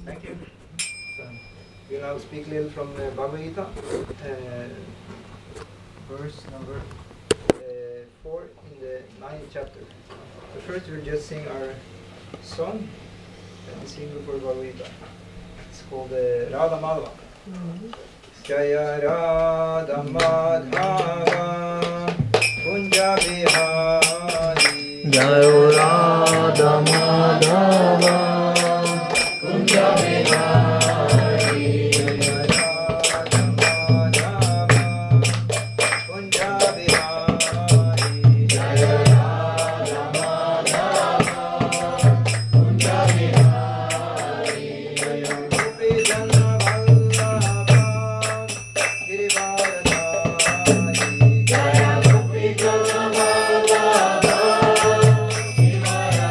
Thank you. So, we now speak a little from Bhagavad Gita, verse number 4 in the 9th chapter. But first we'll just sing our song that we sing before Bhagavad Gita. It's called Radha Madhava. Jaya Radha Madhava Kunja Bihari Jaya Radha Madhava Kunja Bihari Jaya Radha Madhava Kunja Bihari Jaya Radha Madhava Kunja Bihari Jaya Gopi Jana Vallabha Girivaradhari Jaya Gopi Jana Vallabha Girivaradhari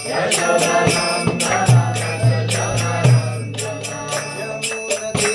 Yashodanandana Braja Janarandana Yamuna Tira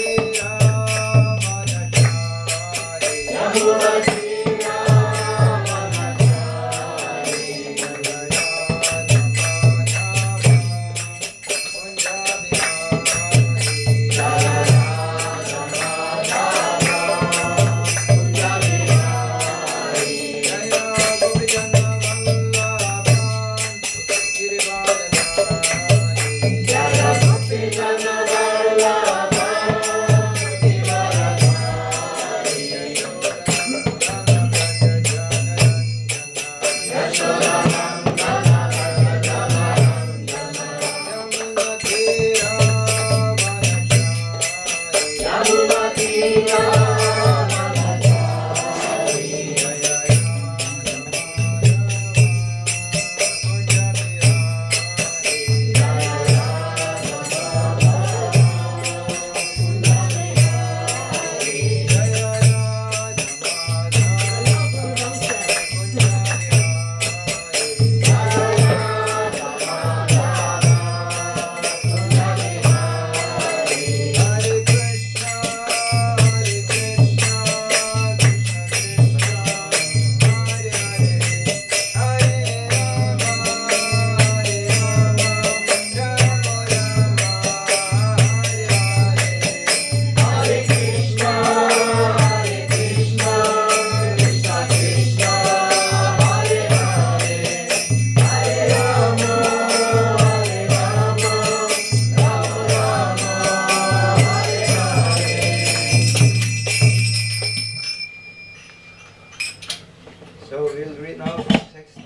So we'll read now from text 9,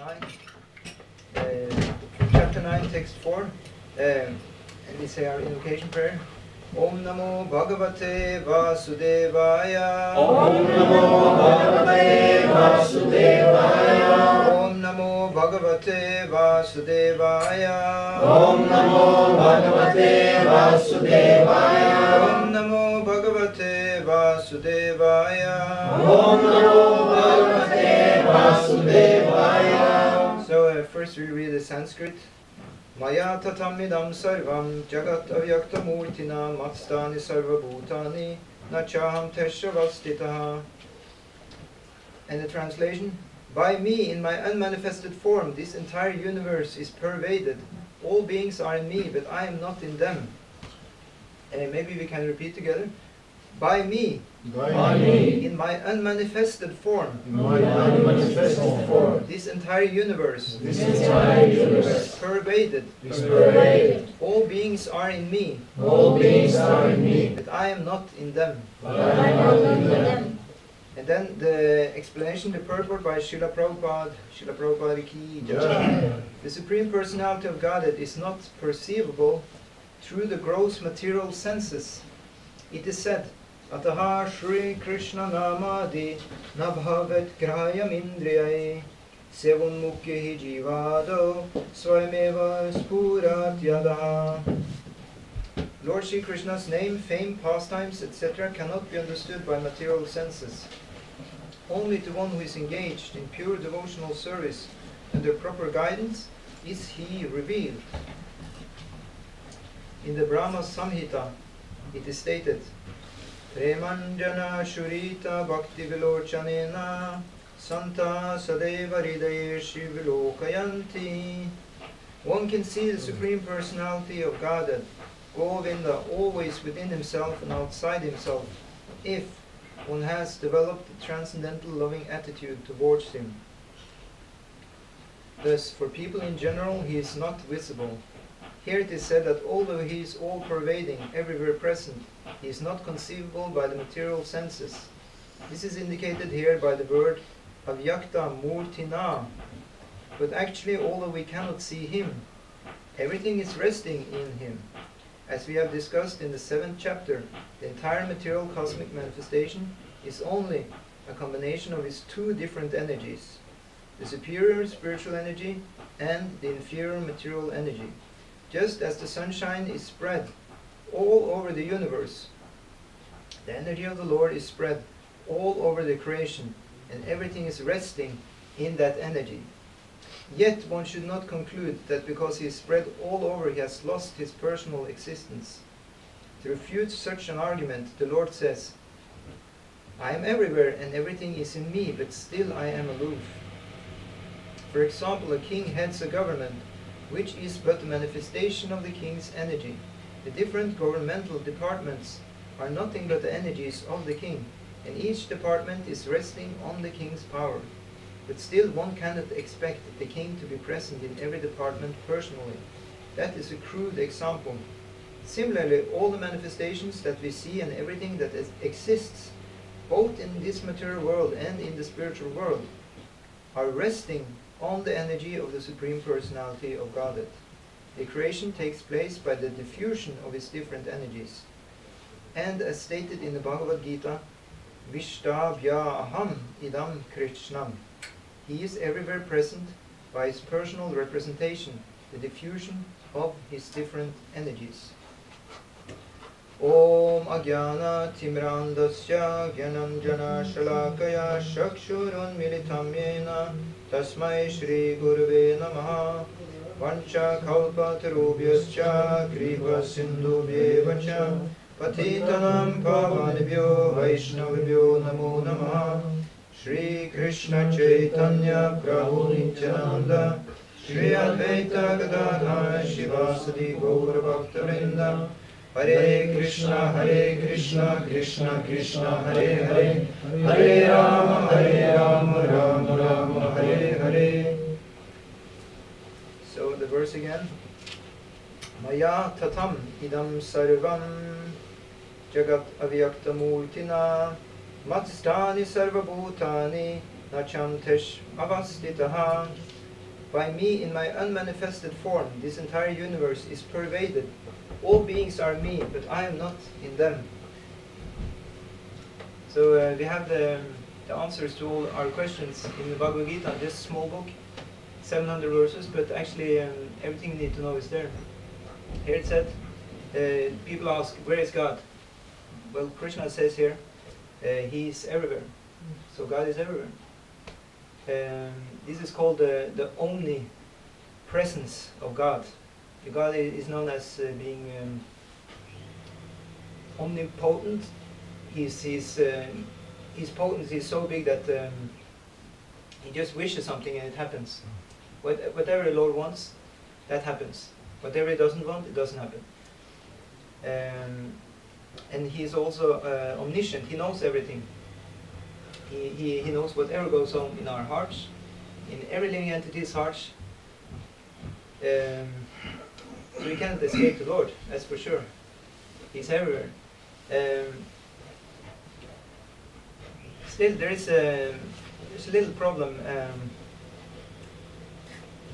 from chapter 9, text 4, and we say our invocation prayer. Om Namo Bhagavate Vasudevaya. Om Namo Bhagavate Vasudevaya Om Namo Bhagavate Vasudevaya. Om Namo Bhagavate Vasudevaya Om Namo Bhagavate Vasudevaya. Om Namo Bhagavate Vasudevaya. So first we read the Sanskrit. Maya tatamidam sarvam jagat avyakta murtina matstani sarva bhutani nachaham teshavastitaha. And the translation: by me, in my unmanifested form, this entire universe is pervaded. All beings are in me, but I am not in them. And maybe we can repeat together. By me, in my unmanifested form, this entire universe is pervaded. All beings are in me, but I am not in them. And then the explanation, the purport by Srila Prabhupada, Srila Prabhupada Ki Jai. The Supreme Personality of Godhead is not perceivable through the gross material senses. It is said, Ataha Shri Krishna Namadi Nabhavet Grahayam Indriyai Sevun Mukhi Jivado Swayameva Spurat Yadaha. Lord Shri Krishna's name, fame, pastimes, etc. cannot be understood by material senses. Only to one who is engaged in pure devotional service under proper guidance is he revealed. In the Brahma Samhita, it is stated, Premanjana Shurita Bhakti Vilochanena Santa Sadeva Hridaye Shivilokayanti. One can see the Supreme Personality of Godhead, Govinda, always within himself and outside himself, if one has developed a transcendental loving attitude towards him. Thus, for people in general, he is not visible. Here it is said that although he is all-pervading, everywhere present, he is not conceivable by the material senses. This is indicated here by the word avyakta murtina. But actually, although we cannot see him, everything is resting in him. As we have discussed in the 7th chapter, the entire material cosmic manifestation is only a combination of his two different energies, the superior spiritual energy and the inferior material energy. Just as the sunshine is spread all over the universe, the energy of the Lord is spread all over the creation, and everything is resting in that energy. Yet one should not conclude that because he is spread all over he has lost his personal existence. To refute such an argument, the Lord says, I am everywhere and everything is in me, but still I am aloof. For example, a king heads a government, which is but a manifestation of the king's energy. The different governmental departments are nothing but the energies of the king, and each department is resting on the king's power. But still one cannot expect the king to be present in every department personally. That is a crude example. Similarly, all the manifestations that we see and everything that exists, both in this material world and in the spiritual world, are resting on the energy of the Supreme Personality of Godhead. The creation takes place by the diffusion of its different energies. And as stated in the Bhagavad Gita, Vishtabhya aham idam Krishnam. He is everywhere present by his personal representation, the diffusion of his different energies. Om Agyana Timrandasya Gyananjana Shalakaya Shakshurun Militam Yena Tasmai Shri Gurave Namaha Vancha Kalpatarubhyascha Kripa Sindhubhyevacha Patitanam Pavanibhyo Vaishnavibhyo Namo Namaha Shri Krishna Chaitanya Prabhu Nityananda Shri Advaita Gadadhara Shivasadi Gaura Bhakta-vrinda Hare Krishna Krishna Krishna Hare Hare Hare Rama Rama Rama Hare Hare. So the verse again. Maya tatam idam sarvam jagat avyakta murtina matstani sarvabhutani nachantesh avastitaha. By me, in my unmanifested form, this entire universe is pervaded. All beings are me, but I am not in them. So we have the answers to all our questions in the Bhagavad Gita, this small book, 700 verses, but actually everything you need to know is there. Here it said, people ask, where is God? Well, Krishna says here, he is everywhere. So God is everywhere. This is called the omnipresence of God. God is known as being omnipotent. His potency is so big that he just wishes something and it happens. Whatever the Lord wants, that happens. Whatever he doesn't want, it doesn't happen. And he's also omniscient. He knows everything. He knows whatever goes on in our hearts, in every living entity's hearts. So we cannot escape the Lord, that's for sure. He's everywhere. Still, there's a little problem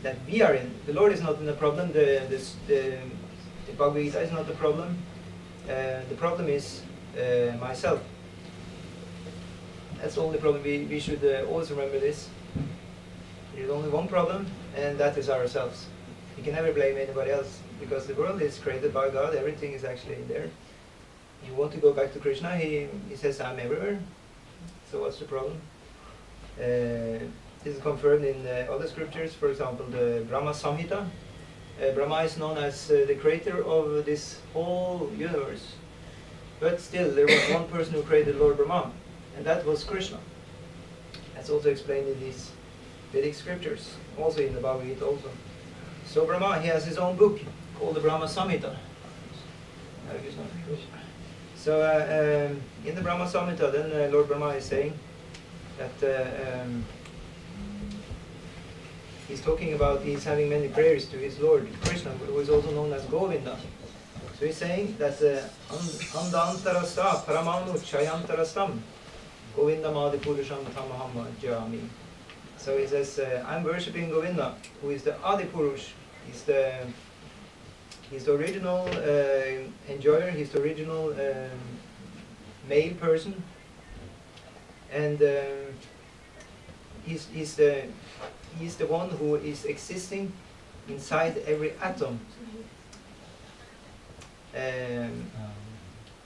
that we are in. The Lord is not in the problem. The Bhagavad Gita is not the problem. The problem is myself. That's the only problem. We should always remember this. There's only one problem, and that is ourselves. We can never blame anybody else, because the world is created by God. Everything is actually there. You want to go back to Krishna, he says, I'm everywhere. So what's the problem? This is confirmed in other scriptures. For example, the Brahma Samhita. Brahma is known as the creator of this whole universe. But still, there was one person who created Lord Brahma, and that was Krishna. That's also explained in these Vedic scriptures, also in the Bhagavad Gita also. So Brahma, he has his own book called the Brahma Samhita. Hare Krishna. So in the Brahma Samhita, then Lord Brahma is saying that he's talking about he's having many prayers to his Lord Krishna, who is also known as Govinda. So he's saying that Andantarasta Paramanu Chayantarastam Govinda Madi Purusham Tamahama Jami. So he says, I'm worshipping Govinda, who is the Adi Purush. He's the original enjoyer, he's the original male person, and he's the one who is existing inside every atom.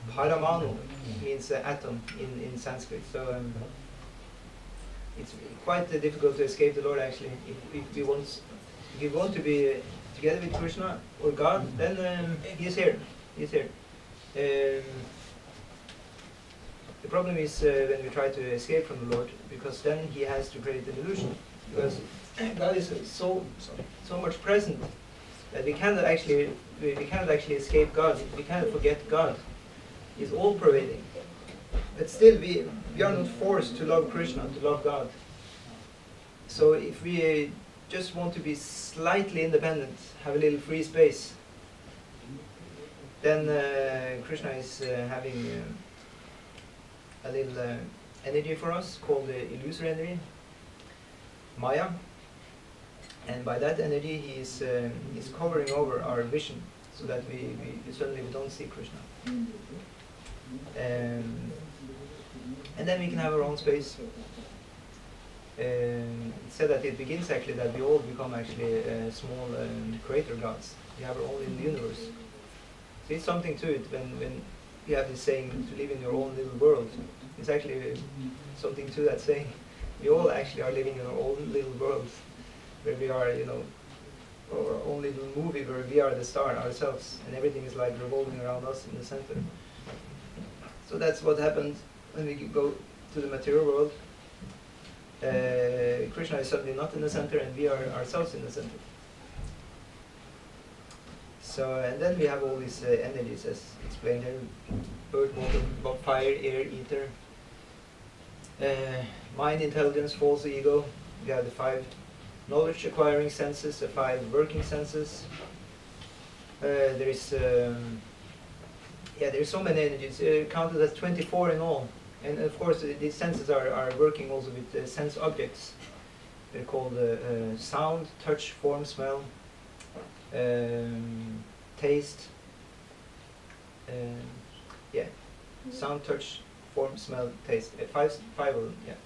Paramanu means atom in Sanskrit, so it's quite difficult to escape the Lord actually. If we want to be together with Krishna or God, then He is here. He is here. The problem is when we try to escape from the Lord, because then He has to create an illusion. Because God is so much present that we cannot actually escape God. We cannot forget God. He's all pervading. But still, we are not forced to love Krishna, to love God. So if we just want to be slightly independent, have a little free space, then Krishna is having a little energy for us called the illusory energy, Maya. And by that energy, he is covering over our vision, so that we suddenly don't see Krishna. And then we can have our own space. It's said that it begins actually that we all become actually small creator gods. We have our own little universe. So it's something to it when you have this saying to live in your own little world. It's actually something to that saying. We all actually are living in our own little world, where we are, our own little movie where we are the star ourselves, and everything is like revolving around us in the center. So that's what happened when we go to the material world. Krishna is suddenly not in the center, and we are ourselves in the center. So, and then we have all these energies as explained here: earth, water, fire, air, ether, mind, intelligence, false ego. We have the 5 knowledge acquiring senses, the 5 working senses. There's so many energies, counted as 24 in all. And of course, these senses are working also with sense objects. They're called sound, touch, form, smell, taste. Sound, touch, form, smell, taste. 5 of them. Yeah.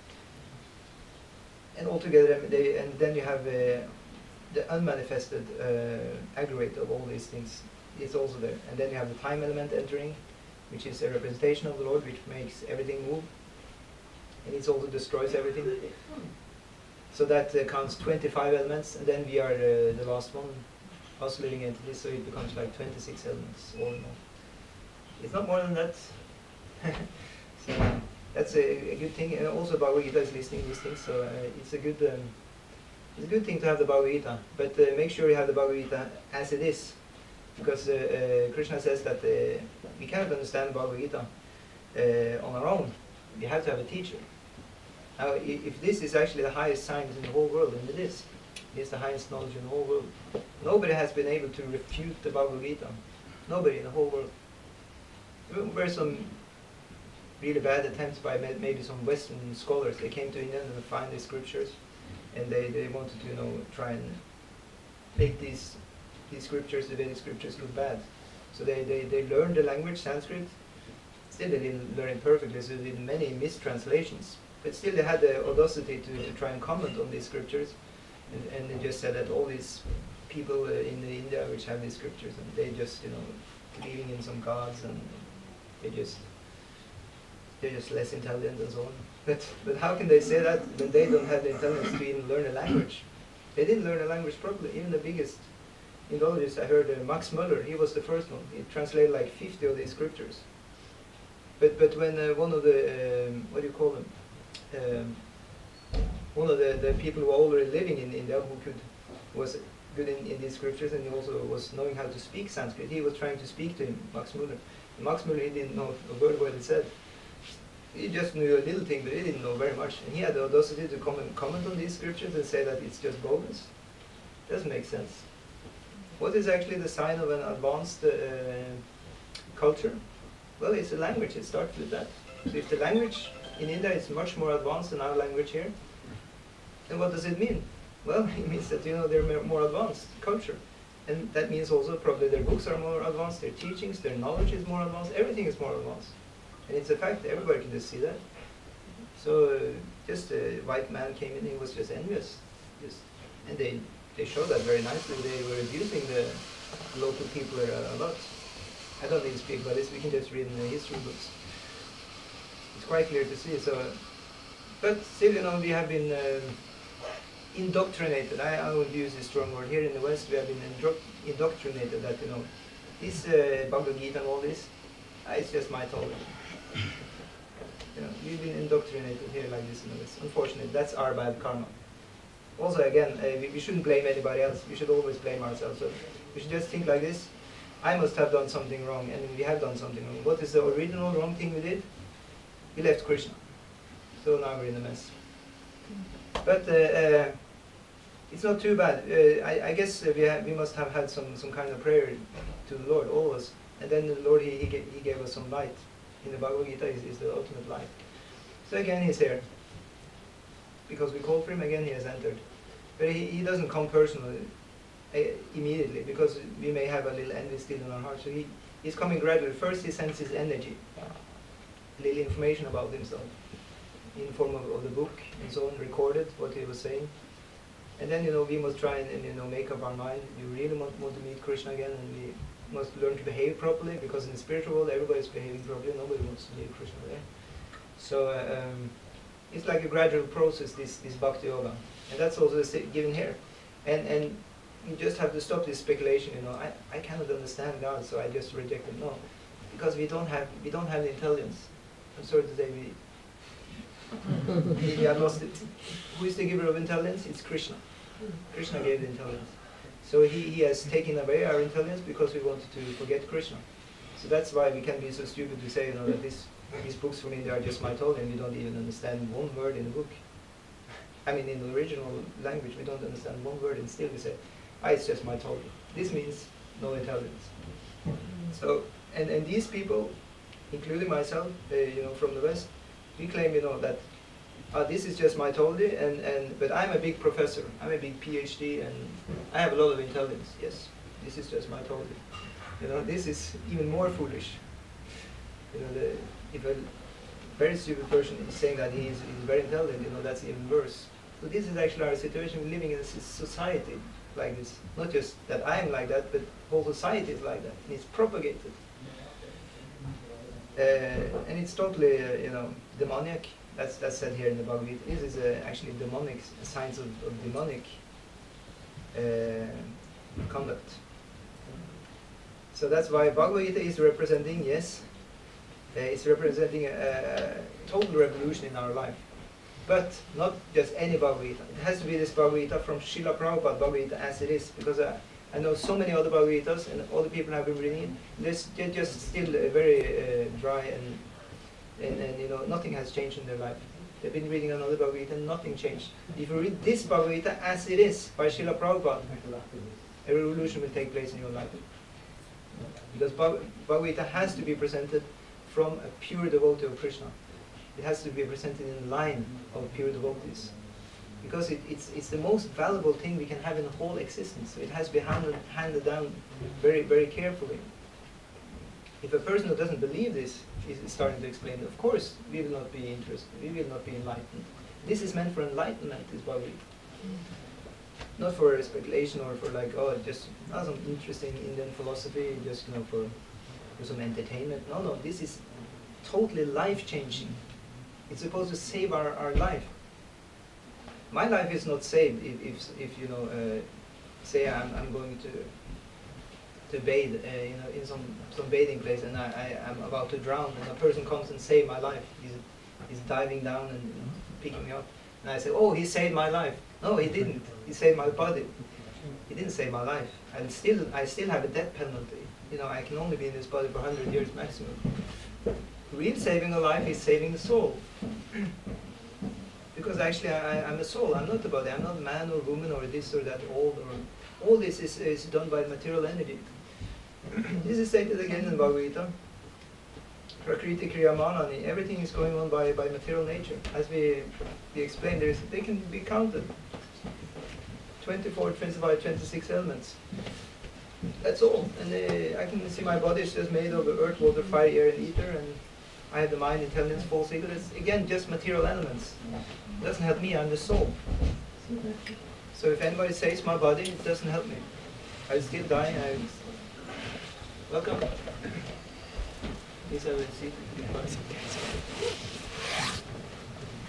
And altogether, and then you have the unmanifested aggregate of all these things. It's also there. And then you have the time element entering, which is a representation of the Lord, which makes everything move. And it also destroys everything. So that counts 25 elements, and then we are the last one, us living entities, so it becomes like 26 elements all in all. It's not more than that. So that's a good thing. And also Bhagavad Gita is listing these things, so it's a good thing to have the Bhagavad Gita. But make sure you have the Bhagavad Gita as it is. Because Krishna says that we cannot understand Bhagavad Gita on our own. We have to have a teacher. Now, if this is actually the highest science in the whole world, and it is the highest knowledge in the whole world, nobody has been able to refute the Bhagavad Gita. Nobody in the whole world. There were some really bad attempts by maybe some Western scholars. They came to India and found the scriptures, and they wanted to try and make these scriptures, the Vedic scriptures, look bad. So they learned the language, Sanskrit. Still they didn't learn it perfectly, so they did many mistranslations. But still they had the audacity to try and comment on these scriptures. And they just said that all these people in India which have these scriptures, and they just, believing in some gods, and they're just less intelligent and so on. But how can they say that when they don't have the intelligence to even learn a language? They didn't learn a language properly. Even the biggest Indologist, I heard Max Muller, he was the first one. He translated like 50 of these scriptures. But when one of the, what do you call them? one of the people who were already living in India who was good in these scriptures, and he also was knowing how to speak Sanskrit. He was trying to speak to him, Max Muller. Max Muller, he didn't know a word what it said. He just knew a little thing, but he didn't know very much. And he had the audacity to come and comment on these scriptures and say that it's just bogus. Doesn't make sense. What is actually the sign of an advanced culture? Well, it's a language. It starts with that. So if the language in India is much more advanced than our language here, then what does it mean? Well, it means that, you know, they're more advanced culture. And that means also probably their books are more advanced, their teachings, their knowledge is more advanced, everything is more advanced. And it's a fact, everybody can just see that. So just a white man came in, he was just envious. And they showed that very nicely. They were abusing the local people a lot. I don't need to speak about this, we can just read in the history books. It's quite clear to see. So, but still, you know, we have been indoctrinated. I would use this strong word. Here in the West, we have been indoctrinated that, you know, this Bhagavad Gita and all this, it's just mythology. You know, we've been indoctrinated here like this in the West. Unfortunately, that's our bad karma. Also, again, we shouldn't blame anybody else. We should always blame ourselves. So we should just think like this. I must have done something wrong, and we have done something wrong. What is the original wrong thing we did? We left Krishna. So now we're in a mess. But it's not too bad. I guess we must have had some kind of prayer to the Lord, all of us. And then the Lord, he gave us some light. In the Bhagavad Gita is the ultimate light. So again, he's here. Because we called for him, again he has entered. But he doesn't come personally immediately, because we may have a little envy still in our hearts. So he's coming gradually. First he sends his energy, a little information about himself, in form of the book and so on, recorded what he was saying. And then, you know, we must try and you know, make up our mind. We really want to meet Krishna again, and we must learn to behave properly, because in the spiritual world everybody's behaving properly, nobody wants to meet Krishna there. So it's like a gradual process, this bhakti yoga. And that's also given here. And you just have to stop this speculation, you know, I cannot understand God, so I just reject him. No, because we don't have the intelligence. I'm sorry to say we have lost it. Who is the giver of intelligence? It's Krishna. Krishna gave the intelligence. So he has taken away our intelligence because we wanted to forget Krishna. So that's why we can be so stupid to say, you know, that these books from India are just mythology, and we don't even understand one word in the book. I mean, in the original language, we don't understand one word, and still we say, it's just mythology. This means no intelligence. So, and these people, including myself, you know, from the West, we claim, you know, that this is just mythology, but I'm a big professor, I'm a big PhD, and I have a lot of intelligence. Yes, this is just mythology. You know, this is even more foolish. You know, if a very stupid person is saying that he's very intelligent, you know, that's even worse. So this is actually our situation. We're living in a society like this. Not just that I am like that, but whole society is like that, and it's propagated. And it's totally, you know, demoniac. That's said here in the Bhagavad Gita. This is actually demonic, signs of demonic conduct. So that's why Bhagavad Gita is representing, yes, it's representing a total revolution in our life. But not just any Bhagavad Gita. It has to be this Bhagavad Gita from Srila Prabhupada Bhagavad Gita as it is, because I know so many other Bhagavad Gitas, and all the people have been reading it. They're just still very dry, and you know, nothing has changed in their life. They've been reading another Bhagavad Gita, and nothing changed. If you read this Bhagavad Gita as it is by Srila Prabhupada, a revolution will take place in your life. Because Bhagavad Gita has to be presented from a pure devotee of Krishna. It has to be presented in line of pure devotees. Because it's the most valuable thing we can have in the whole existence. So it has to be handed down very, very carefully. If a person who doesn't believe this is starting to explain, of course, we will not be interested, we will not be enlightened. This is meant for enlightenment, this Bhagavad Gita. Not for speculation or for like, oh, just some interesting Indian philosophy, just, you know, for some entertainment. No, this is totally life-changing. It's supposed to save our life. My life is not saved if you know, say I'm going to bathe, you know, in some bathing place, and I'm about to drown, and a person comes and saves my life. He's diving down and picking me up. And I say, oh, he saved my life. No, he didn't. He saved my body. He didn't save my life. And I still have a death penalty. You know, I can only be in this body for 100 years maximum. Real saving a life is saving the soul. Because actually I'm a soul, I'm not a body. I'm not man or woman or this or that, old or... All this is done by material energy. This is stated again in Bhagavad Gita. Prakriti Kriya Manani. Everything is going on by material nature. As we explained, they can be counted. 24, 25, 26 elements. That's all. And I can see my body is just made of earth, water, fire, air, and ether. And I have the mind, intelligence, false ego. It's again just material elements. It doesn't help me. I'm the soul. So if anybody says my body, it doesn't help me. I still die. Welcome. Please have a seat.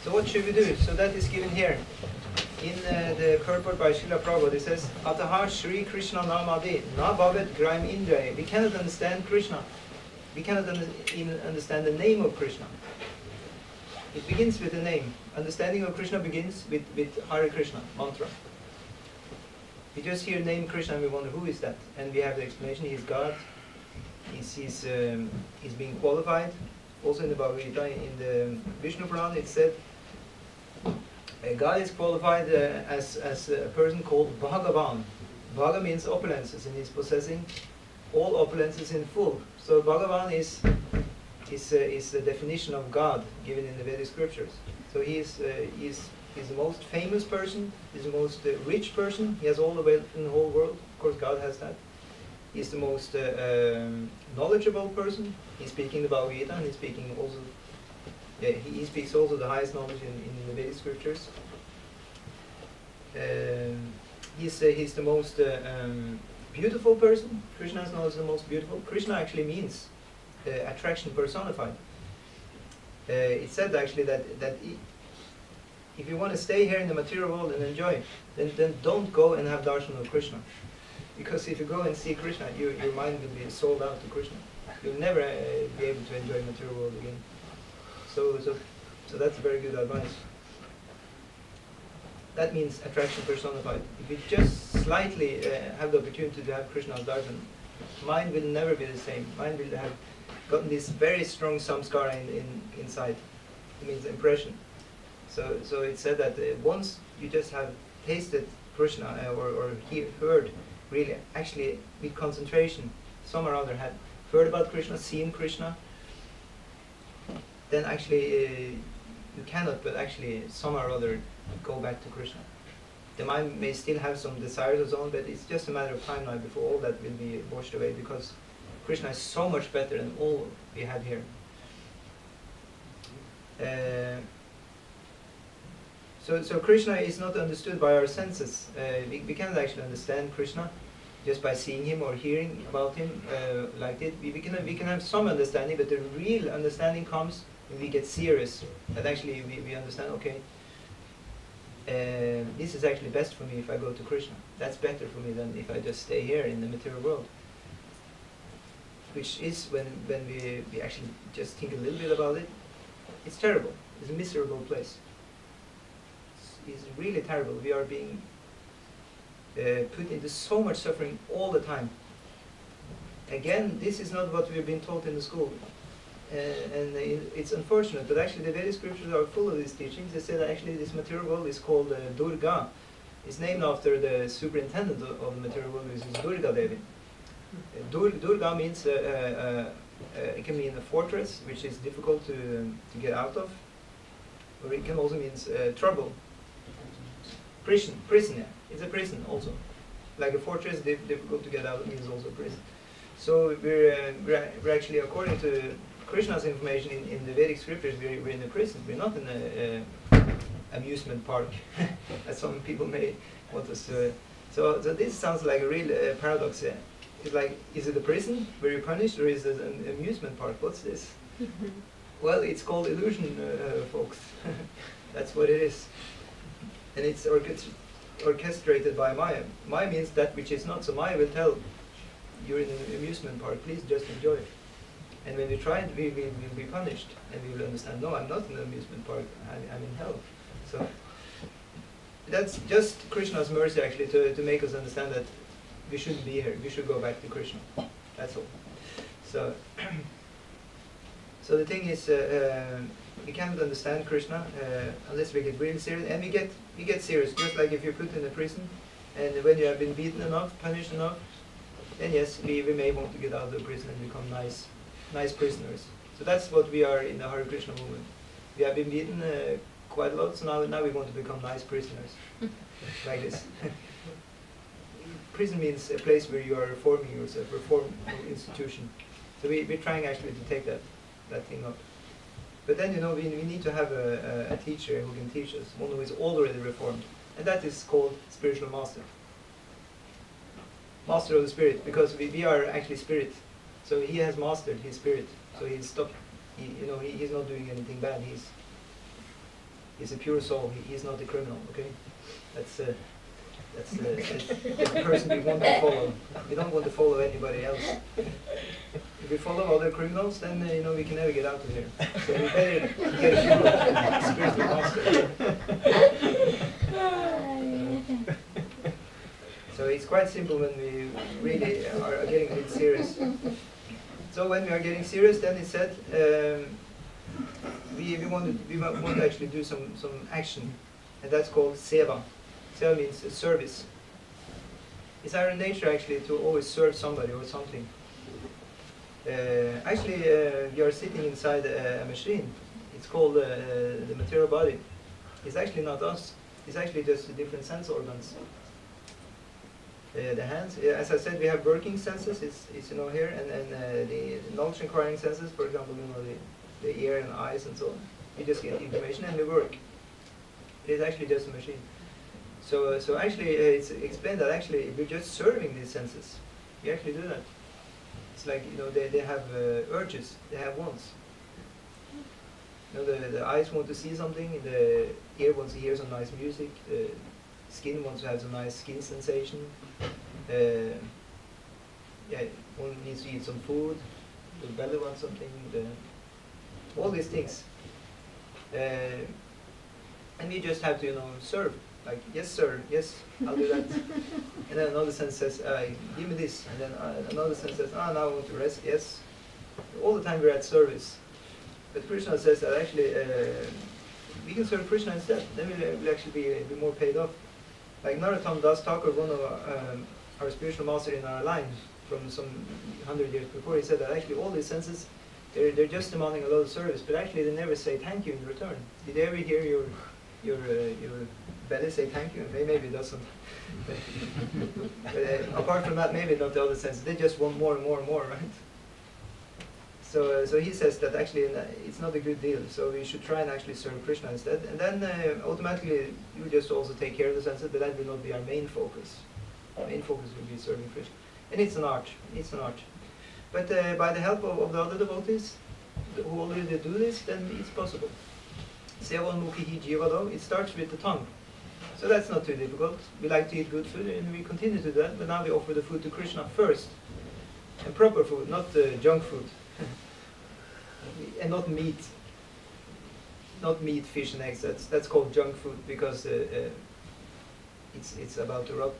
So what should we do? So that is given here. In the purport by Srila Prabhupada, it says, Ataha Shri Krishna Namadi, Na Bhavet Graim Indra. We cannot understand Krishna. We cannot even understand the name of Krishna. It begins with the name. Understanding of Krishna begins with Hare Krishna, mantra. We just hear name Krishna and we wonder, who is that? And we have the explanation, he is God. He's being qualified. Also in the Bhagavad Gita, in the Vishnu Purana, it said, God is qualified as a person called Bhagavan. Bhaga means opulences, and he's possessing all opulences in full. So Bhagavan is the definition of God given in the Vedic scriptures. So he's the most famous person, he's the most rich person, he has all the wealth in the whole world. Of course God has that. He's the most knowledgeable person. He's speaking the Bhagavad Gita, and he's speaking also. He speaks also the highest knowledge in the Vedic scriptures. He's the most beautiful person. Krishna is known as the most beautiful. Krishna actually means attraction personified. It said actually that if you want to stay here in the material world and enjoy, then don't go and have darshan of Krishna. Because if you go and see Krishna, your mind will be sold out to Krishna. You'll never be able to enjoy material world again. So that's very good advice. That means attraction personified. If you just slightly have the opportunity to have Krishna's darshan, mind will never be the same. Mind will have gotten this very strong samskara inside. It means impression. So it said that once you just have tasted Krishna or heard really, actually with concentration, some or other had heard about Krishna, seen Krishna, then actually you cannot but actually some or other go back to Krishna. The mind may still have some desires of its own, but it's just a matter of time now before all that will be washed away, because Krishna is so much better than all we have here. So Krishna is not understood by our senses. We cannot actually understand Krishna just by seeing him or hearing about him like that. We can have some understanding, but the real understanding comes when we get serious. That actually we understand, okay, this is actually best for me if I go to Krishna. That's better for me than if I just stay here in the material world. Which is when we actually just think a little bit about it, it's terrible. It's a miserable place. It's really terrible. We are being put into so much suffering all the time. Again, this is not what we've been taught in the school. And it's unfortunate, but actually the Vedic scriptures are full of these teachings. They say that actually this material world is called Durga. It's named after the superintendent of the material world, which is Durga Devi. Durga means, it can mean a fortress, which is difficult to get out of. Or it can also mean trouble. Prison, yeah. It's a prison also. Like a fortress, difficult to get out, means also prison. So we're actually, according to Krishna's information in the Vedic scriptures, we're in a prison. We're not in an amusement park, as some people may want us to. So this sounds like a real paradox. Yeah. It's like, is it a prison where you're punished, or is it an amusement park? What's this? Well, it's called illusion, folks. That's what it is. And it's orchestrated by Maya. Maya means that which is not. So Maya will tell, you're in an amusement park, please just enjoy it. And when we try it, we will be punished. And we will understand, no, I'm not in an amusement park, I'm in hell. So that's just Krishna's mercy actually to make us understand that we shouldn't be here. We should go back to Krishna. That's all. So, so the thing is, we can't understand Krishna unless we get really serious, and we get serious. Just like if you're put in a prison, and when you have been beaten enough, punished enough, then yes, we may want to get out of the prison and become nice prisoners. So that's what we are in the Hare Krishna movement. We have been beaten quite a lot, so now we want to become nice prisoners, like this. Prison means a place where you are reforming yourself, reform institution. So we're trying actually to take that thing up. But then, you know, we need to have a teacher who can teach us, one who is already reformed. And that is called spiritual master. Master of the spirit, because we are actually spirit. So he has mastered his spirit. So he's stopped, he's not doing anything bad. He's a pure soul. He's not a criminal, okay? That's the person we want to follow. We don't want to follow anybody else. If we follow other criminals, then we can never get out of here. So we better get a spiritual master. So it's quite simple when we really are getting a bit serious. So when we are getting serious, then it said we want to actually do some action, and that's called seva. Seva means service. It's our nature actually to always serve somebody or something. Actually, we are sitting inside a machine. It's called the material body. It's actually not us. It's actually just the different sense organs. The hands, as I said, we have working senses. It's here, and the knowledge acquiring senses. For example, the ear and eyes and so on. We just get information and we work. It is actually just a machine. So actually, it's explained that actually we're just serving these senses. We actually do that. It's like they have urges. They have wants. The eyes want to see something. The ear wants to hear some nice music. The skin wants to have some nice skin sensation. One needs to eat some food. The belly wants something. All these things. And we just have to serve. Like, yes sir, yes, I'll do that. And then another sense says, give me this. And then another sense says, now I want to rest, yes. All the time we're at service. But Krishna says that actually we can serve Krishna instead. Then we'll actually be more paid off. Like Narottam Das Thakur, one of our spiritual master in our line from some 100 years before, he said that actually all these senses, they're just demanding a lot of service, but actually they never say thank you in return. Did they ever hear your belly say thank you? Maybe it doesn't. But apart from that, maybe not the other senses. They just want more and more and more, right? So he says that actually it's not a good deal. So we should try and actually serve Krishna instead. And then automatically you just also take care of the senses, but that will not be our main focus. Our main focus will be serving Krishna. And it's an art. It's an art. But by the help of the other devotees who already do this, then it's possible. Sevanmukhi Jivado, it starts with the tongue. So that's not too difficult. We like to eat good food and we continue to do that, but now we offer the food to Krishna first. And proper food, not junk food. And not meat. Not meat, fish and eggs. That's called junk food because it's about to rot.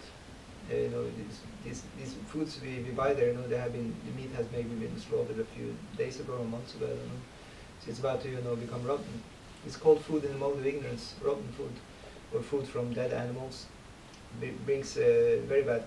These foods we buy there, the meat has maybe been slaughtered a few days ago or months ago, I don't know. So it's about to become rotten. It's called food in the mode of ignorance, rotten food, or food from dead animals. It brings very bad